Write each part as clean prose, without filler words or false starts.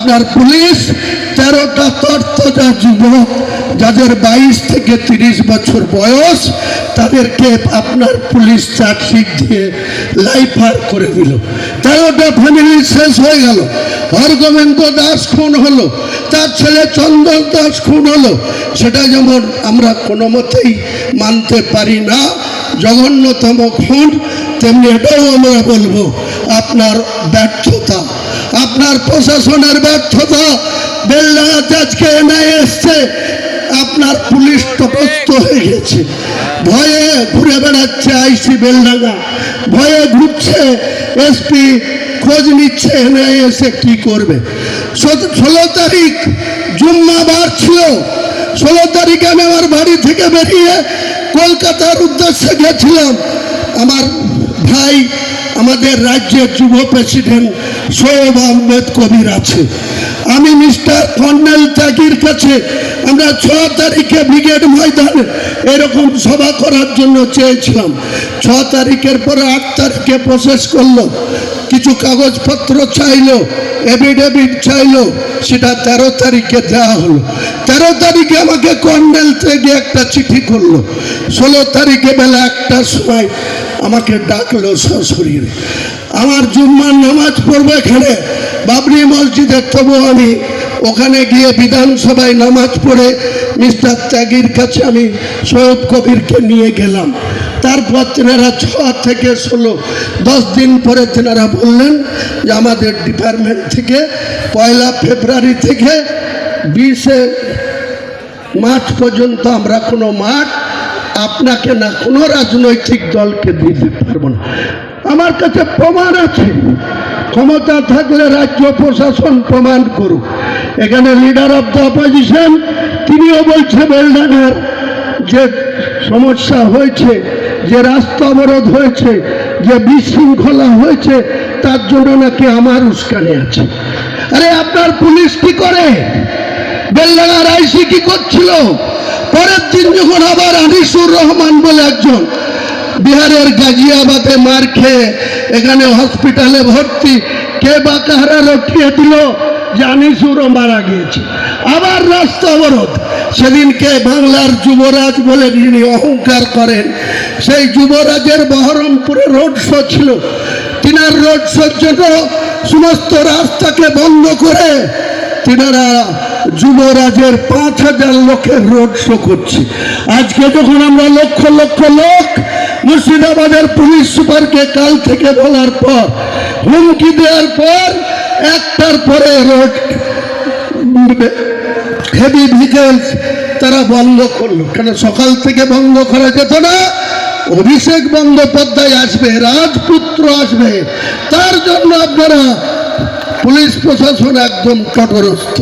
আপনার পুলিশ 13টা তর্তজা যুবক যাদের 22 থেকে 30 বছর বয়স তাদেরকে আপনার পুলিশ চার্জশিট দিয়ে লাইফার করে দিল। 13টা ফ্যামিলি শেষ হয়ে গেল। হরগোবিন্দ দাস খুন হলো, তার ছেলে চন্দন দাস খুন হলো। সেটা যেমন আমরা কোনো মতেই মানতে পারি না, জঘন্যতম খুন, তেমনি এটাও আমরা বলবো আপনার ব্যর্থতা, আপনার প্রশাসনের ব্যর্থতা। বেলডাঙাতে আজকে এনআইএ এসছে, আপনার পুলিশ তটস্থ হয়ে গেছে, ভয়ে ঘুরে বেড়াচ্ছে আইসি বেলডাঙা, ভয়ে ঘুরছে, এসপি খোঁজ নিচ্ছে এনআইএ এসে কি করবে। 16 তারিখ জুম্মাবার ছিল, 16 তারিখে আমি আমার বাড়ি থেকে বেরিয়ে কলকাতার উদ্দেশ্যে গেছিলাম। আমার ভাই আমাদের রাজ্যের যুব প্রেসিডেন্ট সৈয়দ আহমেদ কবির আছে, আমি মিস্টার কর্নেল ত্যাগীর কাছে আমরা 6 তারিখে ব্রিগেড ময়দানে এরকম সভা করার জন্য চেয়েছিলাম। 6 তারিখের পরে 8 তারিখে প্রসেস করলো, কিছু কাগজপত্র চাইলো, এফিডেভিট চাইলো, সেটা 13 তারিখে দেওয়া হলো। 13 তারিখে আমাকে কর্নেল ত্যাগী একটা চিঠি করলো। 16 তারিখে বেলা 1টার সময় আমাকে ডাকলো সশরীরে। আমার জুম্মার নামাজ পড়বো এখানে বাবরি মসজিদে, তবু আমি ওখানে গিয়ে বিধানসভায় নামাজ পড়ে মিস্টার ত্যাগীর কাছে আমি সৈয়দ কবিরকে নিয়ে গেলাম। তারপর তেনারা 6 থেকে 16 10 দিন পরে তেনারা বললেন যে আমাদের ডিপার্টমেন্ট থেকে 1 ফেব্রুয়ারি থেকে 20 মার্চ পর্যন্ত আমরা কোনো মাঠ আপনাকে না কোনো রাজনৈতিক দলকে দিতে পারবো না। আমার কাছে প্রমাণ আছে, ক্ষমতা থাকলে রাজ্য প্রশাসন প্রমাণ করুক। এখানে লিডার অফ দ্য অপোজিশন তিনিও বলছে বেলডাঙার যে সমস্যা হয়েছে, যে রাস্তা অবরোধ হয়েছে, যে বিশৃঙ্খলা হয়েছে, তার জন্য নাকি আমার উস্কানি আছে। আরে আপনার পুলিশ কি করে? বেলডাঙার আইসি কি করছিল? পরের দিন যখন আবার আনিসুর রহমান বলে একজন বিহারের গাজিয়াবাদে মার খেয়ে এখানে হসপিটালে ভর্তি, কে বা কাহারা রটিয়ে দিল যে আনিসুরও মারা গিয়েছে, আবার রাস্তা অবরোধ। সেদিনকে বাংলার যুবরাজ বলে যিনি অহংকার করেন, সেই যুবরাজের বহরমপুরে রোড শো ছিল, তিনার রোড শোর জন্য সমস্ত রাস্তাকে বন্ধ করে তিনারা যুবরাজের 5000 লোকের রোড শো করছে। আজকে যখন আমরা লক্ষ লক্ষ লোক মুর্শিদাবাদের পুলিশ সুপারকে কাল থেকে বলার পর, হুমকি দেওয়ার পর, 1টার পরে রোড হেভি ভেহিকলস তারা বন্ধ করলো। কেন সকাল থেকে বন্ধ করা যেত না? অভিষেক বন্দ্যোপাধ্যায় আসবে, রাজপুত্র আসবে, তার জন্য আপনারা পুলিশ প্রশাসন একদম তটস্থ।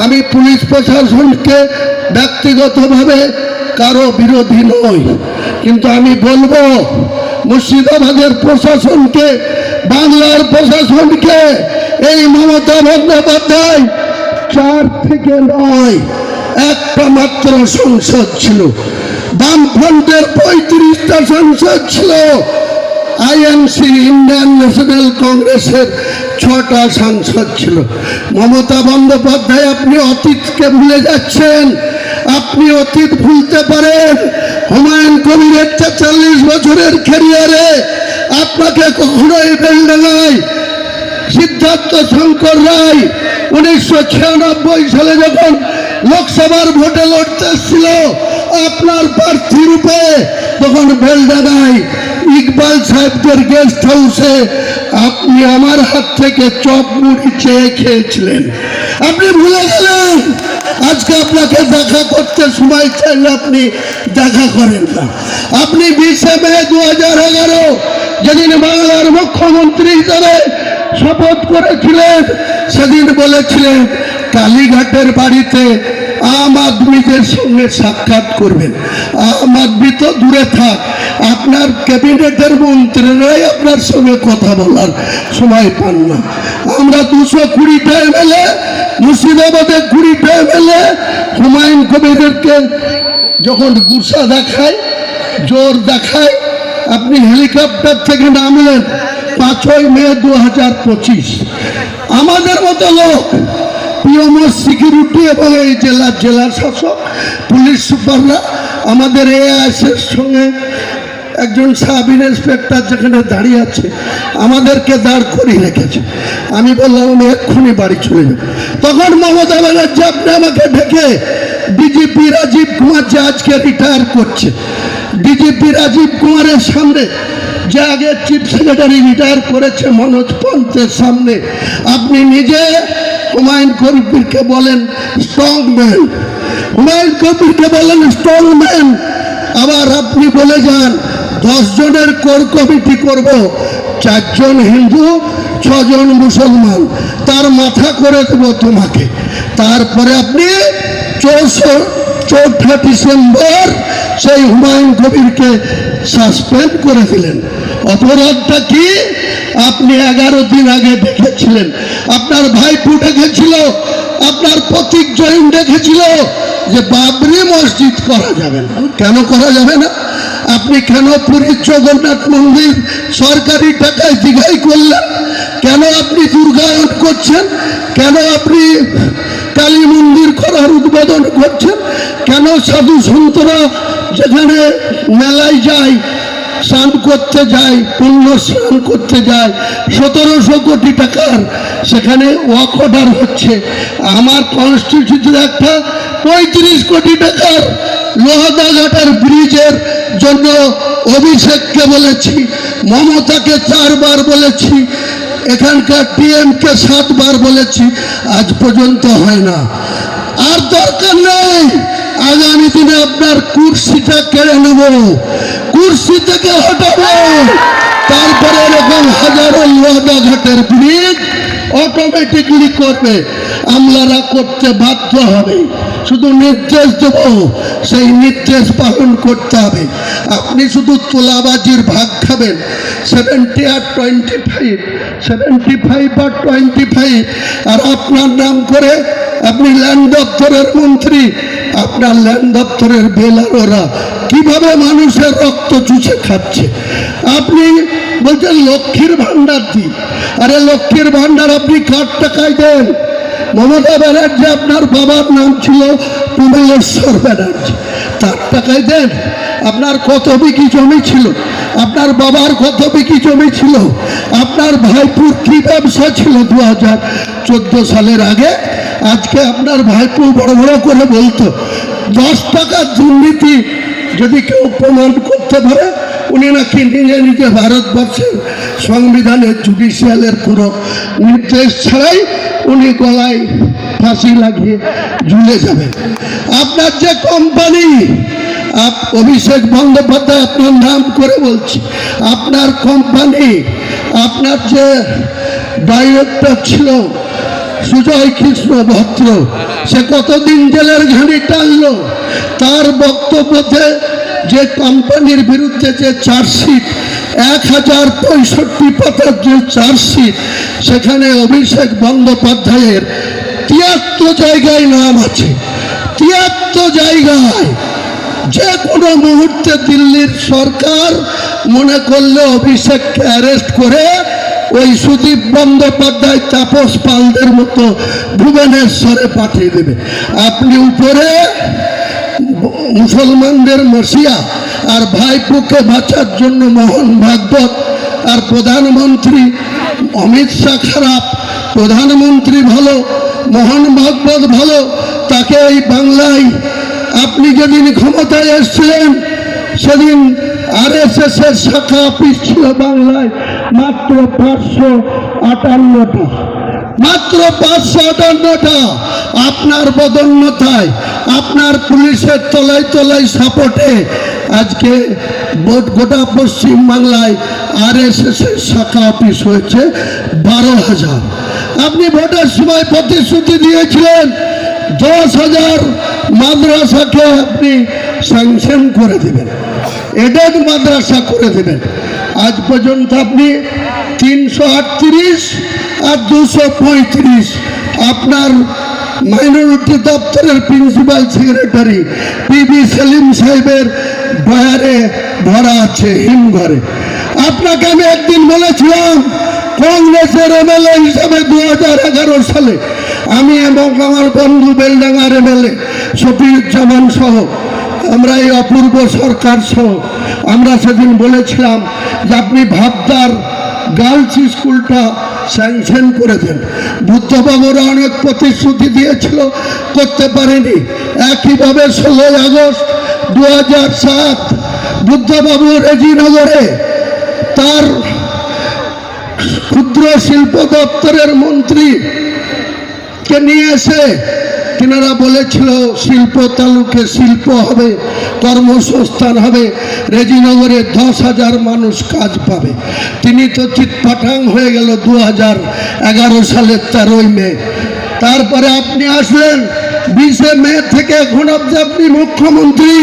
আমি পুলিশ প্রশাসনকে ব্যক্তিগতভাবে কারো বিরোধী নই, কিন্তু আমি বলবো মুর্শিদাবাদের প্রশাসনকে, বাংলার প্রশাসনকে, এই মমতা বন্দ্যোপাধ্যায় 4 থেকে 9 একটা মাত্র সংসদ ছিল, বামফ্রন্টের 35টা সংসদ ছিল, আইএনসি ইন্ডিয়ান ন্যাশনাল কংগ্রেসের 6টা সাংসদ ছিল। মমতা বন্দ্যোপাধ্যায় আপনি অতীতকে ভুলে যাচ্ছেন। আপনি অতীত ভুলতে পারেন, হুমায়ুন কবিরের 40 বছরের ক্যারিয়ারে আপনাকে কখনোই বেলডাঙায় সিদ্ধার্থ শঙ্কর রায় 1996 সালে যখন লোকসভার ভোটে লড়তে এসেছিল আপনার প্রার্থী রূপে, তখন বেলডাঙায় ইকবাল সাহেবদের গেস্ট হাউসে আপনি আমার হাত থেকে চপ মুড়ি চেয়ে খেয়েছিলেন। আপনি ভুলে গেলেন। আজকে আপনাকে দেখা করতে সময় চাইলে আপনি দেখা করেন না। আপনি 20 মে 2011 যেদিন বাংলার মুখ্যমন্ত্রী হিসেবে শপথ করেছিলেন, সেদিন বলেছিলেন কালীঘাটের বাড়িতে আম আদমিদের সঙ্গে সাক্ষাৎ করবেন। আম আদমি তো দূরে থাক, আপনার ক্যাবিনেটের মন্ত্রীরাই আপনার সঙ্গে কথা বলার সময় পান না। আমরা 220টা এমএলএ, মুর্শিদাবাদে 20টা এমএলএ হুমায়ুন কবিরকে যখন গুসা দেখায়, জোর দেখায়, আপনি হেলিকপ্টার থেকে নামলেন 5ই মে 2025। আমাদের মতো লোক পিএমও সিকিউরিটি এবং এই জেলার শাসক পুলিশ সুপাররা আমাদের এআইএসের সঙ্গে একজন সাব ইন্সপেক্টর যেখানে দাঁড়িয়ে আছে আমাদেরকে দাঁড় করিয়ে রেখেছে। আমি বললাম আমি এক্ষুনি বাড়ি চলে যাব। তখন মমতা ব্যানার্জি আপনি আমাকে ডেকে ডিজিপি রাজীব কুমার যে আজকে রিটায়ার করছে, ডিজিপি রাজীব কুমারের সামনে যে আগে চিফ সেক্রেটারি রিটায়ার করেছে মনোজ পন্থের সামনে আপনি নিজে হুমায়ুন কবিরকে বলেন স্ট্রং ম্যান, হুমায়ুন কবিরকে বলেন স্ট্রং ম্যান। আবার আপনি বলে যান 10 জনের কোর কমিটি করব, 4 জন হিন্দু 6 জন মুসলমান, তার মাথা করে দেব তোমাকে। তারপরে আপনি 4 ডিসেম্বর সেই হুমায়ুন কবিরকে সাসপেন্ড করে দিলেন। অপরাধটা কি? আপনি 11 দিন আগে দেখেছিলেন, আপনার ভাইপো দেখেছিল, আপনার প্রতীক জৈন দেখেছিল যে বাবরি মসজিদ করা যাবে না। কেন করা যাবে না? আপনি কেন পুরীর জগন্নাথ মন্দির সরকারি টাকায় দিঘাই করলেন? কেন আপনি দুর্গায়ন করছেন? কেন আপনি কালী মন্দির করার উদ্বোধন করছেন? কেন সাধু সন্তরা যেখানে মেলায় যায়, স্নান করতে যায়, পুণ্য স্নান করতে যায়, 1700 কোটি টাকার সেখানে ওয়াক অর্ডার হচ্ছে? আমার কনস্টিটিউশনের একটা 35 কোটি টাকার লোহাদাঘাটের ব্রিজের জন্য অভিষেককে বলেছি, মমতাকে 4 বার বলেছি, এখানকার টিএমকে 7 বার বলেছি, আজ পর্যন্ত হয় না। আর দরকার নেই, আগামী দিনে আপনার কুর্সিটা কেড়ে নেব, কুর্সি থেকে হটাবো, তারপরে এরকম হাজারো লোহাদাঘাটের ব্রিজ অটোমেটিকলি করবে, আমলারা করতে বাধ্য হবে। শুধু নির্দেশ দেব, সেই নির্দেশ পালন করতে হবে। আপনি শুধু তোলাবাজির ভাগ খাবেন, 70 আর 25, 75 আর 25, আর আপনার নাম করে আপনি ল্যান্ড দপ্তরের মন্ত্রী, আপনার ল্যান্ড দপ্তরের বেলারোরা কিভাবে মানুষের রক্ত চুষে খাচ্ছে। আপনি বলছেন লক্ষ্মীর ভান্ডার দিই, আরে লক্ষ্মীর ভান্ডার আপনি কার টাকায় দেন? মমতা ব্যানার্জি আপনার বাবার নাম ছিল কমলেশ্বর ব্যানার্জি, তার টাকায় দেন? আপনার কত বিঘি জমি ছিল? আপনার বাবার কত বিঘি জমি ছিল? আপনার ভাইপুর কি ব্যবসা ছিল 2014 সালের আগে? আজকে আপনার ভাইপো বড় বড় করে বলতো 10 টাকার দুর্নীতি যদি কেউ প্রমাণ করতে পারে, উনি নাকি নিজে নিজে ভারতবর্ষের সংবিধানের জুডিশিয়ালের পুরো নির্দেশ ছাড়াই উনি গলায় ফাঁসি লাগিয়ে ঝুলে যাবেন। আপনার যে কোম্পানি, অভিষেক বন্দ্যোপাধ্যায় আপনার নাম করে বলছি, আপনার কোম্পানি, আপনার যে ডাইরেক্টর ছিল সুজয় কৃষ্ণ ভদ্র, সে কতদিন জেলের ঘানি টানলো? তার বক্তব্যতে যে কোম্পানির বিরুদ্ধে যে চার্জশিট, 1065 পাতার যে চার্জশিট, সেখানে অভিষেক বন্দ্যোপাধ্যায়ের 73 জায়গায় নাম আছে, 73 জায়গায়। যে কোনো মুহূর্তে দিল্লির সরকার মনে করলে অভিষেককে অ্যারেস্ট করে ওই সুদীপ বন্দ্যোপাধ্যায়, তাপস পালদের মতো ভুবনেশ্বরে পাঠিয়ে দেবে। আপনি উপরে মুসলমানদের মসিয়া আর ভাইপোকে বাঁচার জন্য মোহন ভাগবত, আর প্রধানমন্ত্রী অমিত শাহ খারাপ, প্রধানমন্ত্রী ভালো, মোহন ভাগবত ভালো, তাকে এই বাংলায় আপনি যেদিন ক্ষমতায় এসেছিলেন সেদিন RSS এর শাখা অফিস ছিল বাংলায় মাত্র 558টা, মাত্র 558টা। আপনার বদন্যতায়, আপনার পুলিশের তলায় তলায় সাপোর্টে আজকে গোটা পশ্চিম বাংলায় RSS এর শাখা অফিস হয়েছে 12,000। আপনি ভোটের সময় প্রতিশ্রুতি দিয়েছিলেন 10,000 মাদ্রাসাকে আপনি স্যাংশন করে দেবেন, এডেড মাদ্রাসা করে দেবেন। আজ পর্যন্ত আপনি 338 আর 235 আপনার মাইনরিটি দপ্তরের প্রিন্সিপাল সেক্রেটারি PB সেলিম সাহেবের ডয়ারে ধরা আছে হিমঘরে। আপনাকে আমি একদিন বলেছিলাম কংগ্রেসের MLA হিসাবে 2011 সালে আমি এবং আমার বন্ধু বেলডাঙ্গার এমএলএ শফিউজ্জামান সহ আমরা এই অপূর্ব সরকার সহ আমরা সেদিন বলেছিলাম যে আপনি ভাবদার গার্লস স্কুলটা স্যাংশন করে দেন। বুদ্ধবাবুরা অনেক প্রতিশ্রুতি দিয়েছিল, করতে পারেনি। একইভাবে 16 আগস্ট 2007 বুদ্ধবাবু রেজিনগরে তার ক্ষুদ্র শিল্প দপ্তরের মন্ত্রীকে নিয়ে এসে তিনারা বলেছিল শিল্প তালুকে শিল্প হবে, কর্মসংস্থান হবে, রেজিনগরে 10,000 মানুষ কাজ পাবে। তিনি তো চিৎপাটাং হয়ে গেল 2011 সালের 13 মে। তারপরে আপনি আসলেন 20 মে থেকে এখন অবধি আপনি মুখ্যমন্ত্রী।